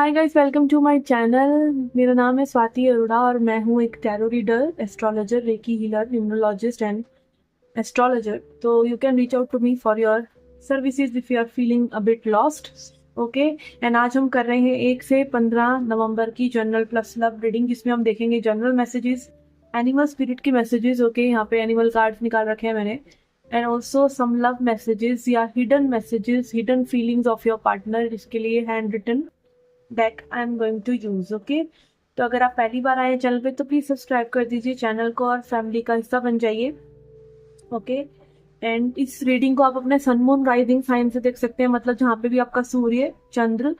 Hi guys, welcome to my channel. मेरा नाम है स्वाति अरोड़ा और मैं हूँ एक tarot reader, astrologer, reiki healer, numerologist and astrologer. तो you can reach out to me for your services if you are feeling a bit lost. Okay, and आज हम कर रहे हैं 1 से 15 नवंबर की जनरल प्लस लव रीडिंग, जिसमें हम देखेंगे जनरल मैसेजेस, एनिमल स्पिरिट की मैसेजेस। ओके, यहाँ पे एनिमल कार्ड्स निकाल रखे हैं मैंने, and also some love messages या hidden messages, hidden feelings of your partner, जिसके लिए hand written deck I am going to use. Okay, तो अगर आप पहली बार आए चैनल पे तो प्लीज सब्सक्राइब कर दीजिए चैनल को और फैमिली का हिस्सा बन जाइए। ओके, एंड इस रीडिंग को आप अपने सन मून राइजिंग साइन से देख सकते हैं, मतलब जहाँ पे भी आपका सूर्य चंद्र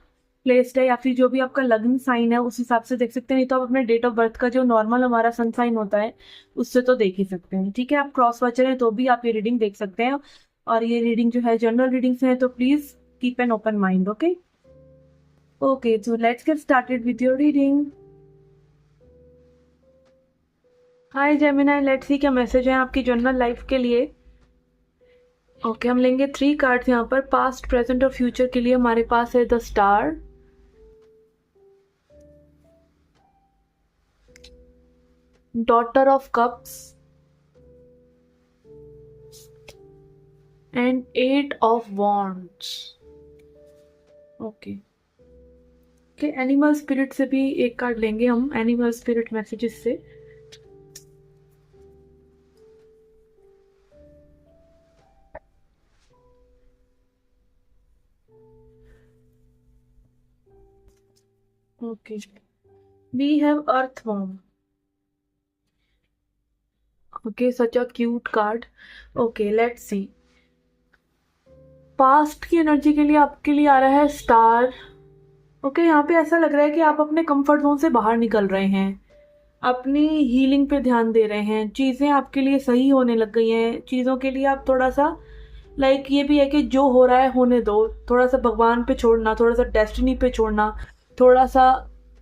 प्लेस्ड है या फिर जो भी आपका लग्न साइन है उस हिसाब से देख सकते हैं। नहीं तो आप अपने डेट ऑफ बर्थ का जो नॉर्मल हमारा सन साइन होता है उससे तो देख ही सकते हैं। ठीक है, आप क्रॉस वॉचर हैं तो भी आप ये रीडिंग देख सकते हैं, और ये रीडिंग जो है जनरल रीडिंग्स है, तो please keep an open mind. Okay Okay, so let's get started with your reading. Hi Gemini, let's see क्या मैसेज है आपकी जनरल लाइफ के लिए। ओके, हम लेंगे 3 कार्ड्स यहाँ पर, पास्ट, प्रेजेंट और फ्यूचर के लिए। हमारे पास है the star, daughter of cups and 8 of wands. Okay, animal spirit से भी एक कार्ड लेंगे हम, एनिमल स्पिरिट मैसेजेस से। Okay, we have earthworm. Okay, such a cute card. Okay, let's see. Past की एनर्जी के लिए आपके लिए आ रहा है स्टार। ओके, यहाँ पे ऐसा लग रहा है कि आप अपने कंफर्ट जोन से बाहर निकल रहे हैं, अपनी हीलिंग पे ध्यान दे रहे हैं, चीज़ें आपके लिए सही होने लग गई हैं। चीज़ों के लिए आप थोड़ा सा ये भी है कि जो हो रहा है होने दो, थोड़ा सा भगवान पे छोड़ना, थोड़ा सा डेस्टिनी पे छोड़ना, थोड़ा सा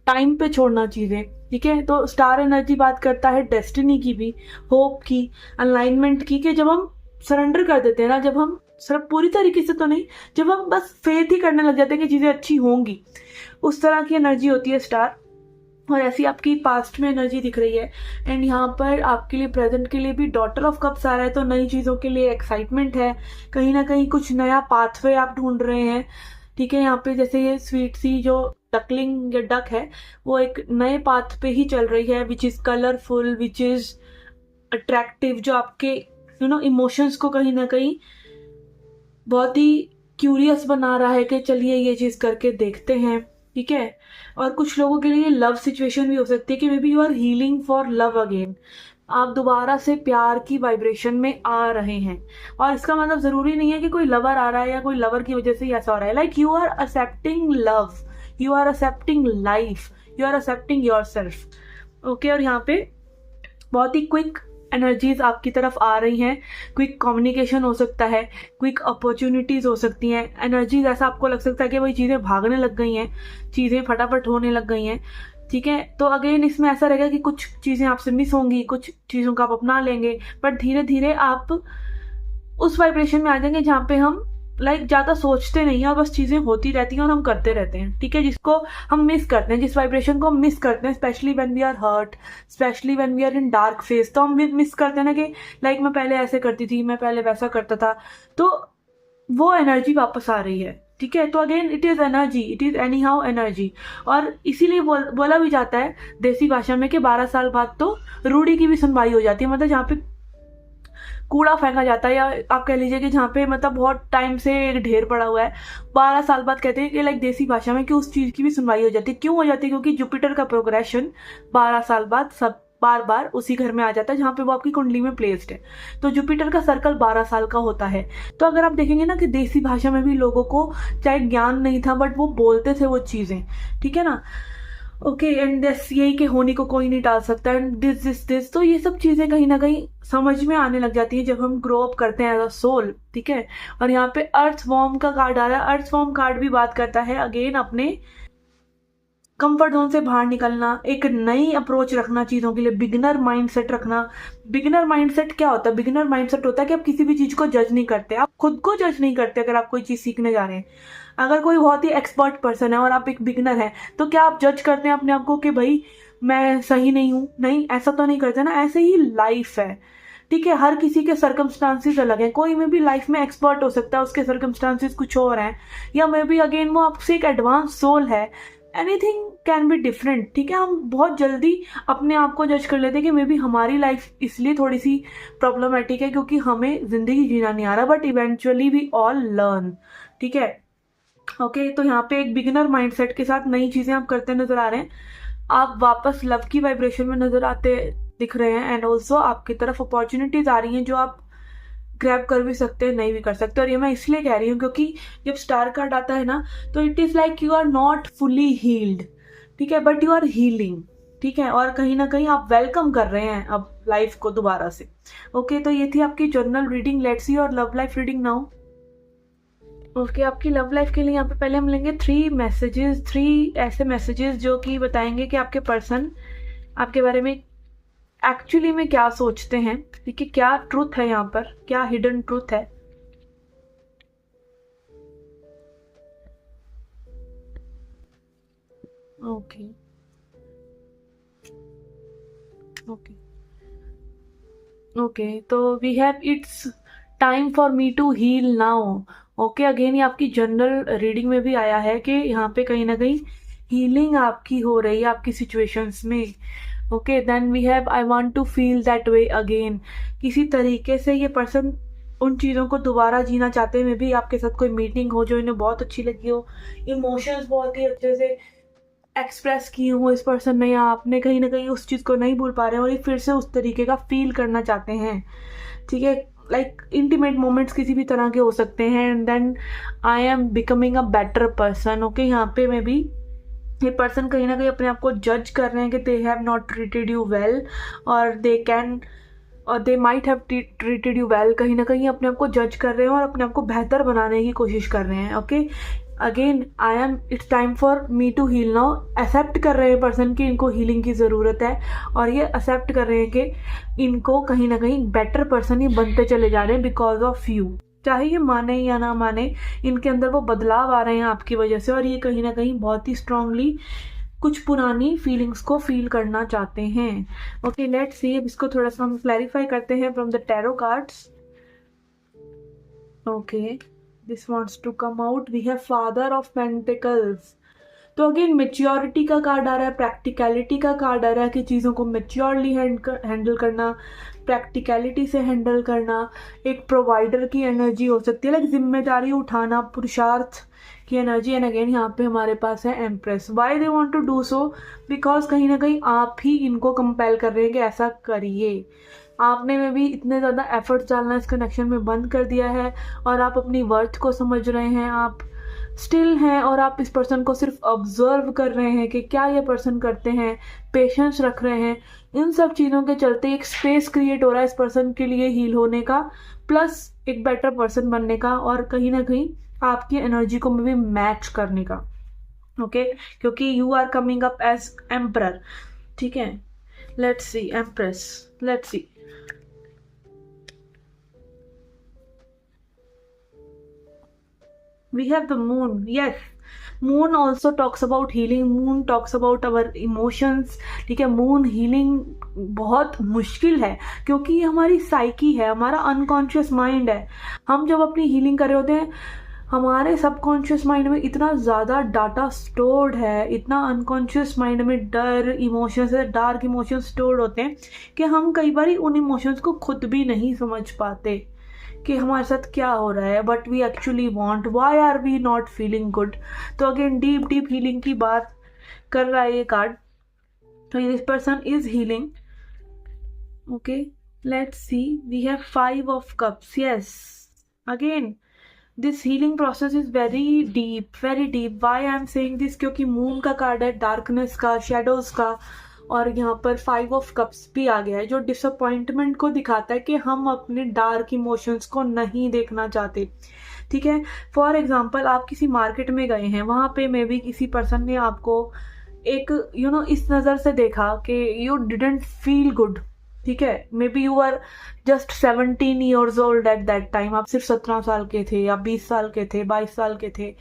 टाइम पे छोड़ना चीज़ें। ठीक है, तो स्टार एनर्जी बात करता है डेस्टिनी की भी, होप की, अलाइनमेंट की, कि जब हम सरेंडर कर देते हैं ना, जब हम सिर्फ पूरी तरीके से तो नहीं, जब हम बस फेथ ही करने लग जाते हैं कि चीज़ें अच्छी होंगी, उस तरह की एनर्जी होती है स्टार। और ऐसी आपकी पास्ट में एनर्जी दिख रही है। एंड यहाँ पर आपके लिए प्रेजेंट के लिए भी डॉटर ऑफ कप्स आ रहा है, तो नई चीज़ों के लिए एक्साइटमेंट है, कहीं ना कहीं कुछ नया पाथवे आप ढूंढ रहे हैं। ठीक है, यहाँ पे जैसे ये स्वीट सी जो डकलिंग या डक है वो एक नए पाथ पे ही चल रही है, which is colourful, which is attractive, जो आपके इमोशंस को कहीं ना कहीं बहुत ही क्यूरियस बना रहा है कि चलिए ये चीज़ करके देखते हैं। ठीक है, और कुछ लोगों के लिए लव सिचुएशन भी हो सकती है कि maybe you are healing for love again, आप दोबारा से प्यार की वाइब्रेशन में आ रहे हैं। और इसका मतलब ज़रूरी नहीं है कि कोई लवर आ रहा है या कोई लवर की वजह से ही ऐसा हो रहा है। Like you are accepting love, you are accepting life, you are accepting yourself. Okay, और यहाँ पे बहुत ही क्विक एनर्जीज आपकी तरफ आ रही हैं, क्विक कम्युनिकेशन हो सकता है, क्विक अपॉर्चुनिटीज हो सकती हैं। एनर्जीज ऐसा आपको लग सकता है कि वही चीज़ें भागने लग गई हैं, चीज़ें फटाफट होने लग गई हैं। ठीक है, तो अगेन इसमें ऐसा रहेगा कि कुछ चीज़ें आपसे मिस होंगी, कुछ चीज़ों को आप अपना लेंगे, बट धीरे धीरे आप उस वाइब्रेशन में आ जाएंगे जहाँ पे हम ज़्यादा सोचते नहीं है और बस चीज़ें होती रहती हैं और हम करते रहते हैं। ठीक है, जिसको हम मिस करते हैं, जिस वाइब्रेशन को हम मिस करते हैं, specially when we are hurt, specially when we are in dark phase, तो हम मिस करते हैं ना कि मैं पहले ऐसे करती थी, मैं पहले वैसा करता था, तो वो एनर्जी वापस आ रही है। ठीक है, तो again it is energy, it is any how energy. और इसीलिए बोला भी जाता है देसी भाषा में कि 12 साल बाद तो रूढ़ी की भी सुनवाई हो जाती है, मतलब जहाँ पे कूड़ा फेंका जाता है, या आप कह लीजिए कि जहाँ पे बहुत टाइम से ढेर पड़ा हुआ है, 12 साल बाद कहते हैं कि देसी भाषा में कि उस चीज़ की भी सुनवाई हो जाती है। क्यों हो जाती है? क्योंकि जुपिटर का प्रोग्रेशन 12 साल बाद सब बार बार उसी घर में आ जाता है जहाँ पे वो आपकी कुंडली में प्लेस्ड है। तो जुपिटर का सर्कल 12 साल का होता है। तो अगर आप देखेंगे ना कि देसी भाषा में भी लोगों को चाहे ज्ञान नहीं था बट वो बोलते थे वो चीज़ें। ठीक है ना, ओके, एंड दिस, यही कि होनी को कोई नहीं टाल सकता, एंड दिस, तो ये सब चीज़ें कहीं ना कहीं समझ में आने लग जाती है जब हम ग्रो अप करते हैं एज अ सोल। ठीक है, और यहाँ पे अर्थ वॉर्म का कार्ड आ रहा है। अर्थ वॉर्म कार्ड भी बात करता है अगेन अपने कंफर्ट जोन से बाहर निकलना, एक नई अप्रोच रखना चीज़ों के लिए, बिगिनर माइंडसेट रखना। बिगिनर माइंडसेट क्या होता है? बिगिनर माइंडसेट होता है कि आप किसी भी चीज़ को जज नहीं करते, आप खुद को जज नहीं करते अगर आप कोई चीज़ सीखने जा रहे हैं। अगर कोई बहुत ही एक्सपर्ट पर्सन है और आप एक बिगिनर हैं, तो क्या आप जज करते हैं अपने आप को कि भाई मैं सही नहीं हूँ? नहीं, ऐसा तो नहीं करते ना। ऐसे ही लाइफ है, ठीक है। हर किसी के सर्कमस्टांसिस अलग हैं। कोई में भी लाइफ में एक्सपर्ट हो सकता है, उसके सर्कमस्टांसिस कुछ और हैं, या मे बी अगेन वो आपसे एक एडवांस सोल है। एनीथिंग कैन बी डिफरेंट, ठीक है। हम बहुत जल्दी अपने आप को जज कर लेते हैं कि मे बी हमारी लाइफ इसलिए थोड़ी सी प्रॉब्लमेटिक है क्योंकि हमें जिंदगी जीना नहीं आ रहा, but eventually we all learn, ठीक है। ओके, तो यहाँ पे एक बिगिनर माइंडसेट के साथ नई चीज़ें आप करते नजर आ रहे हैं। आप वापस लव की वाइब्रेशन में नजर आते दिख रहे हैं, एंड ऑल्सो आपकी तरफ अपॉर्चुनिटीज आ रही हैं जो आप ग्रैब कर भी सकते हैं, नहीं भी कर सकते। और ये मैं इसलिए कह रही हूँ क्योंकि जब स्टार कार्ड आता है ना, तो it is like you are not fully healed, ठीक है, बट यू आर हीलिंग, ठीक है। और कहीं ना कहीं आप वेलकम कर रहे हैं अब लाइफ को दोबारा से। ओके, तो ये थी आपकी journal reading. Let's see your love life reading now. Okay, आपकी लव लाइफ के लिए यहाँ पे पहले हम लेंगे 3 मैसेजेस, 3 ऐसे मैसेजेस जो कि बताएंगे कि आपके पर्सन आपके बारे में एक्चुअली में क्या सोचते हैं, ठीक है। क्या ट्रूथ है यहाँ पर, क्या हिडन ट्रूथ है। ओके ओके ओके, तो we have it's time for me to heal now. Okay, again ये आपकी जनरल रीडिंग में भी आया है कि यहाँ पे कहीं ना कहीं हीलिंग आपकी हो रही है आपकी सिचुएशंस में। Okay, then we have I want to feel that way again. किसी तरीके से ये पर्सन उन चीज़ों को दोबारा जीना चाहते हैं। मे भी आपके साथ कोई मीटिंग हो जो इन्हें बहुत अच्छी लगी हो, इमोशंस बहुत ही अच्छे से एक्सप्रेस किए हो इस पर्सन ने, या आपने कहीं ना कहीं उस चीज़ को नहीं भूल पा रहे हैं और ये फिर से उस तरीके का फील करना चाहते हैं, ठीक है। लाइक इंटीमेट मोमेंट्स किसी भी तरह के हो सकते हैं। And then I am becoming a better person. Okay, यहाँ पे मैं भी ये पर्सन कहीं ना कहीं अपने आप को जज कर रहे हैं कि they have not treated you well, और दे कैन और they might have treated you well. कहीं ना कहीं अपने आप को जज कर रहे हैं और अपने आप को बेहतर बनाने की कोशिश कर रहे हैं। Okay, again I am it's time for me to heal now. Accept कर रहे हैं पर्सन की इनको हीलिंग की ज़रूरत है, और ये एक्सेप्ट कर रहे हैं कि इनको कहीं ना कहीं बेटर पर्सन ही बनते चले जा रहे हैं बिकॉज ऑफ यू। चाहे ये माने या ना माने, इनके अंदर वो बदलाव आ रहे हैं आपकी वजह से, और ये कहीं ना कहीं बहुत ही स्ट्रांगली कुछ पुरानी फीलिंग्स को फील करना चाहते हैं। ओके, लेट्स सी, अब इसको थोड़ा सा हम क्लैरिफाई करते हैं from the tarot cards. Okay, this wants to come out, we have father of pentacles. तो अगेन मेच्योरिटी का कार्ड आ रहा है, प्रैक्टिकलिटी का कार्ड आ रहा है कि चीज़ों को मेच्योरली हैंडल करना, प्रैक्टिकलिटी से हैंडल करना। एक प्रोवाइडर की एनर्जी हो सकती है, लाइक जिम्मेदारी उठाना, पुरुषार्थ की एनर्जी। एंड अगेन यहाँ पे हमारे पास है empress. Why they want to do so, because कहीं ना कहीं आप ही इनको कंपेल कर रहे हैं कि ऐसा करिए। आपने में भी इतने ज़्यादा एफर्ट्स डालना इस कनेक्शन में बंद कर दिया है, और आप अपनी वर्थ को समझ रहे हैं, आप स्टिल हैं, और आप इस पर्सन को सिर्फ ऑब्जर्व कर रहे हैं कि क्या ये पर्सन करते हैं, पेशेंस रख रहे हैं। इन सब चीज़ों के चलते एक स्पेस क्रिएट हो रहा है इस पर्सन के लिए हील होने का, प्लस एक बेटर पर्सन बनने का, और कहीं ना कहीं आपकी एनर्जी को भी मैच करने का। ओके, क्योंकि you are coming up as emperor, ठीक है। Let's see empress, let's see. We have the moon. Yes, moon also talks about healing. Moon talks about our emotions, ठीक है। moon healing बहुत मुश्किल है क्योंकि ये हमारी साइकी है, हमारा अनकॉन्शियस माइंड है। हम जब अपनी हीलिंग कर रहे होते हैं, हमारे सबकॉन्शियस माइंड में इतना ज़्यादा डाटा स्टोर्ड है, इतना अनकॉन्शियस माइंड में डर, इमोशंस, डार्क इमोशंस स्टोर्ड होते हैं कि हम कई बार उन इमोशंस को खुद भी नहीं समझ पाते कि हमारे साथ क्या हो रहा है। But we actually want, why are we not feeling good. तो अगेन डीप डीप हीलिंग की बात कर रहा है ये कार्ड। तो this person is healing. Okay, let's see, we have 5 of cups. Yes, again this healing process is very deep, very deep. Why I am saying this, क्योंकि moon का card है, डार्कनेस का, शेडोज का, और यहाँ पर 5 of cups भी आ गया है जो डिसअपॉइंटमेंट को दिखाता है कि हम अपने डार्क इमोशंस को नहीं देखना चाहते, ठीक है। फॉर एग्जाम्पल, आप किसी मार्केट में गए हैं, वहाँ पे मे बी किसी पर्सन ने आपको एक इस नज़र से देखा कि यू डिडंट फील गुड, ठीक है, maybe you are just 17 years old at that time, आप सिर्फ 17 साल के थे या 20 साल के थे, 22 साल के थे।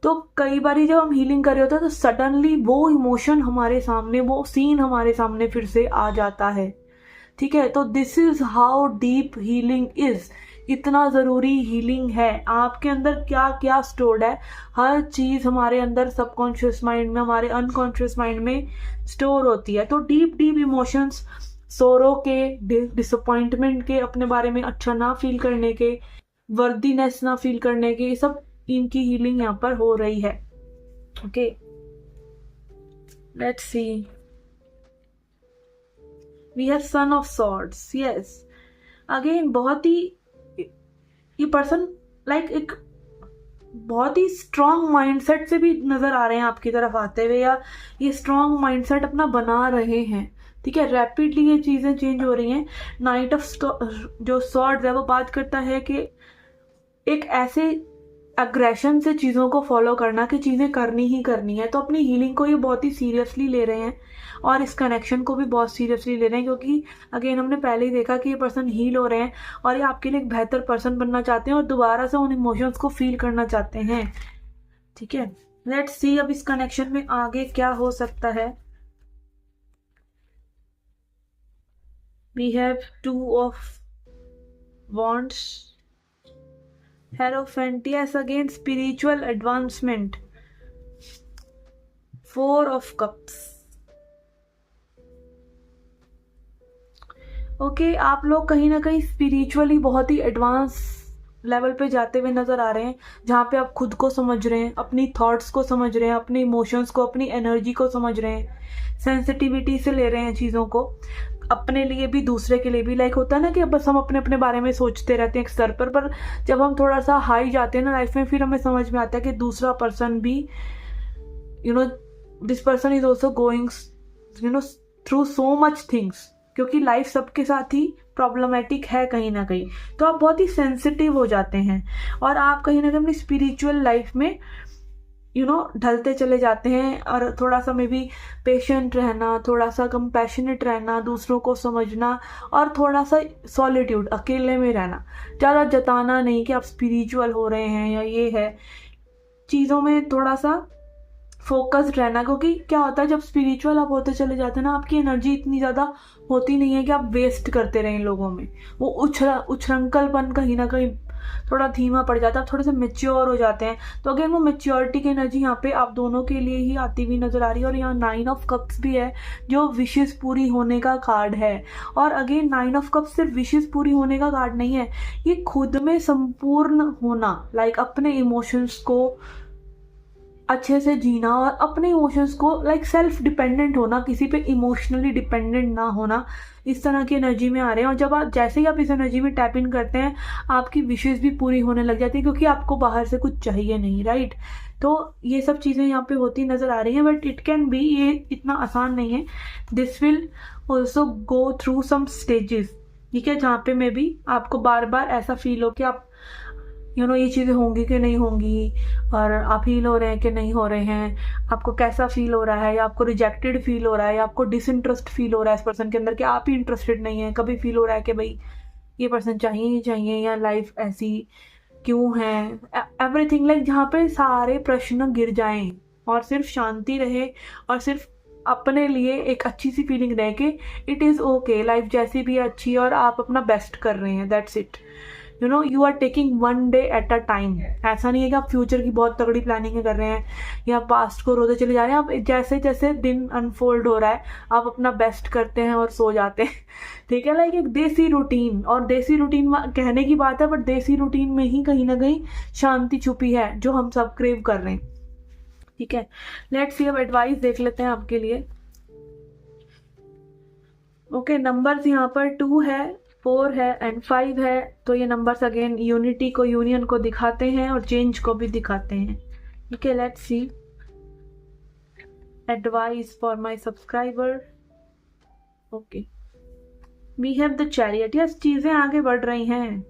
तो कई बार जब हम हीलिंग कर रहे होते हैं तो सडनली वो इमोशन हमारे सामने, वो सीन हमारे सामने फिर से आ जाता है, ठीक है। तो this is how deep healing is, इतना ज़रूरी हीलिंग है। आपके अंदर क्या क्या स्टोर्ड है, हर चीज़ हमारे अंदर सबकॉन्शियस माइंड में, हमारे अनकॉन्शियस माइंड में स्टोर होती है। तो डीप डीप इमोशंस, सोरो के, डिसअपॉइंटमेंट के, अपने बारे में अच्छा ना फील करने के, वर्दीनेस ना फील करने के, ये सब इनकी हीलिंग यहाँ पर हो रही है। Okay, let's see, we have son of swords. Yes, again बहुत ही, ये पर्सन लाइक एक बहुत ही स्ट्रांग माइंडसेट से भी नजर आ रहे हैं आपकी तरफ आते हुए, या ये स्ट्रांग माइंडसेट अपना बना रहे हैं, ठीक है। रैपिडली ये चीजें चेंज हो रही हैं। नाइट ऑफ जो सॉर्ड्स है वो बात करता है कि एक ऐसे अग्रेशन से चीज़ों को फॉलो करना कि चीज़ें करनी ही करनी है। तो अपनी हीलिंग को ये बहुत ही सीरियसली ले रहे हैं और इस कनेक्शन को भी बहुत सीरियसली ले रहे हैं, क्योंकि अगेन हमने पहले ही देखा कि ये पर्सन हील हो रहे हैं और ये आपके लिए एक बेहतर पर्सन बनना चाहते हैं और दोबारा से उन इमोशंस को फील करना चाहते हैं, ठीक है। लेट्स सी अब इस कनेक्शन में आगे क्या हो सकता है। We have 2 of wands, Hierophant, yes, again spiritual advancement, 4 of cups। Okay, आप लोग कहीं ना कहीं स्पिरिचुअली बहुत ही एडवांस लेवल पे जाते हुए नजर आ रहे हैं, जहाँ पे आप खुद को समझ रहे हैं, अपनी थॉट्स को समझ रहे हैं, अपने इमोशंस को, अपनी एनर्जी को समझ रहे हैं, सेंसिटिविटी से ले रहे हैं चीज़ों को, अपने लिए भी दूसरे के लिए भी। लाइक होता है ना कि बस हम अपने अपने बारे में सोचते रहते हैं एक स्तर पर जब हम थोड़ा सा हाई जाते हैं ना लाइफ में, फिर हमें समझ में आता है कि दूसरा पर्सन भी this person is also going through so much things, क्योंकि लाइफ सबके साथ ही प्रॉब्लमेटिक है कहीं ना कहीं। तो आप बहुत ही सेंसिटिव हो जाते हैं और आप कहीं ना कहीं अपनी स्पिरिचुअल लाइफ में ढलते चले जाते हैं, और थोड़ा सा में भी पेशेंट रहना, थोड़ा सा कंपैशनेट रहना, दूसरों को समझना, और थोड़ा सा सॉलिट्यूड, अकेले में रहना, ज़्यादा जताना नहीं कि आप स्पिरिचुअल हो रहे हैं या ये है, चीज़ों में थोड़ा सा फोकस्ड रहना। क्योंकि क्या होता है जब स्पिरिचुअल आप होते चले जाते हैं ना, आपकी एनर्जी इतनी ज़्यादा होती नहीं है कि आप वेस्ट करते रहें लोगों में, वो उछरंकलपन कहीं ना कहीं थोड़ा धीमा पड़ जाता है, आप थोड़े से मेच्योर हो जाते हैं। तो अगेन वो मेच्योरिटी की एनर्जी यहाँ पे आप दोनों के लिए ही आती हुई नजर आ रही है। और यहाँ 9 of Cups भी है जो विशेष पूरी होने का कार्ड है। और अगेन 9 of Cups सिर्फ विशेष पूरी होने का कार्ड नहीं है, ये खुद में संपूर्ण होना, लाइक अपने इमोशंस को अच्छे से जीना और अपने इमोशंस को लाइक सेल्फ डिपेंडेंट होना, किसी पे इमोशनली डिपेंडेंट ना होना, इस तरह की एनर्जी में आ रहे हैं। और जब आप जैसे ही आप इस एनर्जी में टैप इन करते हैं, आपकी विशेष भी पूरी होने लग जाती है, क्योंकि आपको बाहर से कुछ चाहिए नहीं, राइट। तो ये सब चीज़ें यहाँ पे होती नज़र आ रही हैं, बट इट कैन बी, ये इतना आसान नहीं है। This will also go through some stages, ठीक है, जहाँ पे मे बी आपको बार बार ऐसा फील हो कि आप ये चीज़ें होंगी कि नहीं होंगी, और आप हील हो रहे हैं कि नहीं हो रहे हैं, आपको कैसा फील हो रहा है, या आपको रिजेक्टेड फील हो रहा है, या आपको डिसइंटरेस्ट फील हो रहा है इस पर्सन के अंदर कि आप ही इंटरेस्टेड नहीं है। कभी फील हो रहा है कि भाई ये पर्सन चाहिए ही चाहिए, या लाइफ ऐसी क्यों है, एवरीथिंग, लाइक जहाँ पे सारे प्रश्न गिर जाएं और सिर्फ शांति रहे और सिर्फ अपने लिए एक अच्छी सी फीलिंग रहे कि इट इज़ ओके, लाइफ जैसी भी अच्छी है और आप अपना बेस्ट कर रहे हैं, that's it. You are taking 1 day at a time. ऐसा नहीं है कि आप फ्यूचर की बहुत तगड़ी प्लानिंग कर रहे हैं या पास्ट को रोते चले जा रहे हैं। आप जैसे जैसे दिन अनफोल्ड हो रहा है, आप अपना बेस्ट करते हैं और सो जाते हैं, ठीक है। लाइक एक देसी रूटीन, और देसी रूटीन कहने की बात है, बट देसी रूटीन में ही कहीं ना कहीं शांति छुपी है जो हम सब क्रेव कर रहे हैं, ठीक है। लेट्स सी, अब एडवाइस देख लेते हैं आपके लिए। ओके, नंबर्स यहाँ पर 2 है, 4 है एंड 5 है। तो ये नंबर्स अगेन यूनिटी को, यूनियन को दिखाते हैं और चेंज को भी दिखाते हैं, ठीक है। Let's see, advice for my subscriber. Okay, we have the chariot. Yes, चीज़ें आगे बढ़ रही हैं,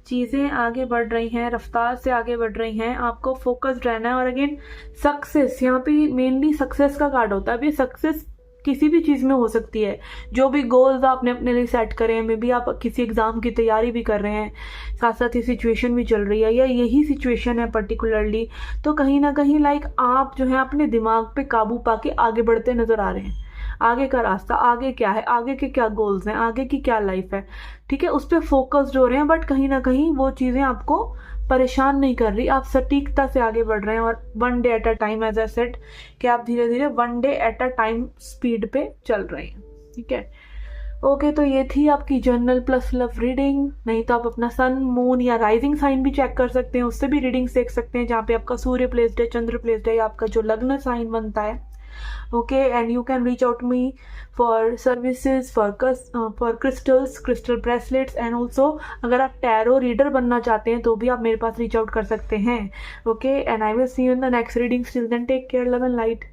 चीज़ें आगे बढ़ रही हैं, रफ्तार से आगे बढ़ रही हैं, आपको फोकस्ड रहना है। और अगेन सक्सेस, यहाँ पे मेनली सक्सेस का कार्ड होता है। अब ये सक्सेस किसी भी चीज़ में हो सकती है, जो भी गोल्स आपने अपने लिए सेट करे हैं, मे बी आप किसी एग्ज़ाम की तैयारी भी कर रहे हैं, साथ साथ ये सिचुएशन भी चल रही है या यही सिचुएशन है पर्टिकुलरली, तो कहीं ना कहीं लाइक आप जो है अपने दिमाग पे काबू पाके आगे बढ़ते नज़र आ रहे हैं। आगे का रास्ता, आगे क्या है, आगे के क्या गोल्स हैं, आगे की क्या लाइफ है, ठीक है, उस पर फोकस्ड हो रहे हैं। बट कहीं ना कहीं वो चीज़ें आपको परेशान नहीं कर रही, आप सटीकता से आगे बढ़ रहे हैं। और one day at a time, as I said, कि आप धीरे धीरे one day at a time speed पे चल रहे हैं, ठीक है। ओके, तो ये थी आपकी जर्नल प्लस लव रीडिंग। नहीं तो आप अपना सन, मून या राइजिंग साइन भी चेक कर सकते हैं, उससे भी रीडिंग्स देख सकते हैं, जहाँ पे आपका सूर्य प्लेस्ड है, चंद्र प्लेस्ड है, या आपका जो लग्न साइन बनता है। Okay, and you can reach out to me for services for crystal bracelets, and also अगर आप टैरो रीडर बनना चाहते हैं तो भी आप मेरे पास रीच आउट कर सकते हैं। Okay, and I will see you in the next reading. Till then, take care, love and light.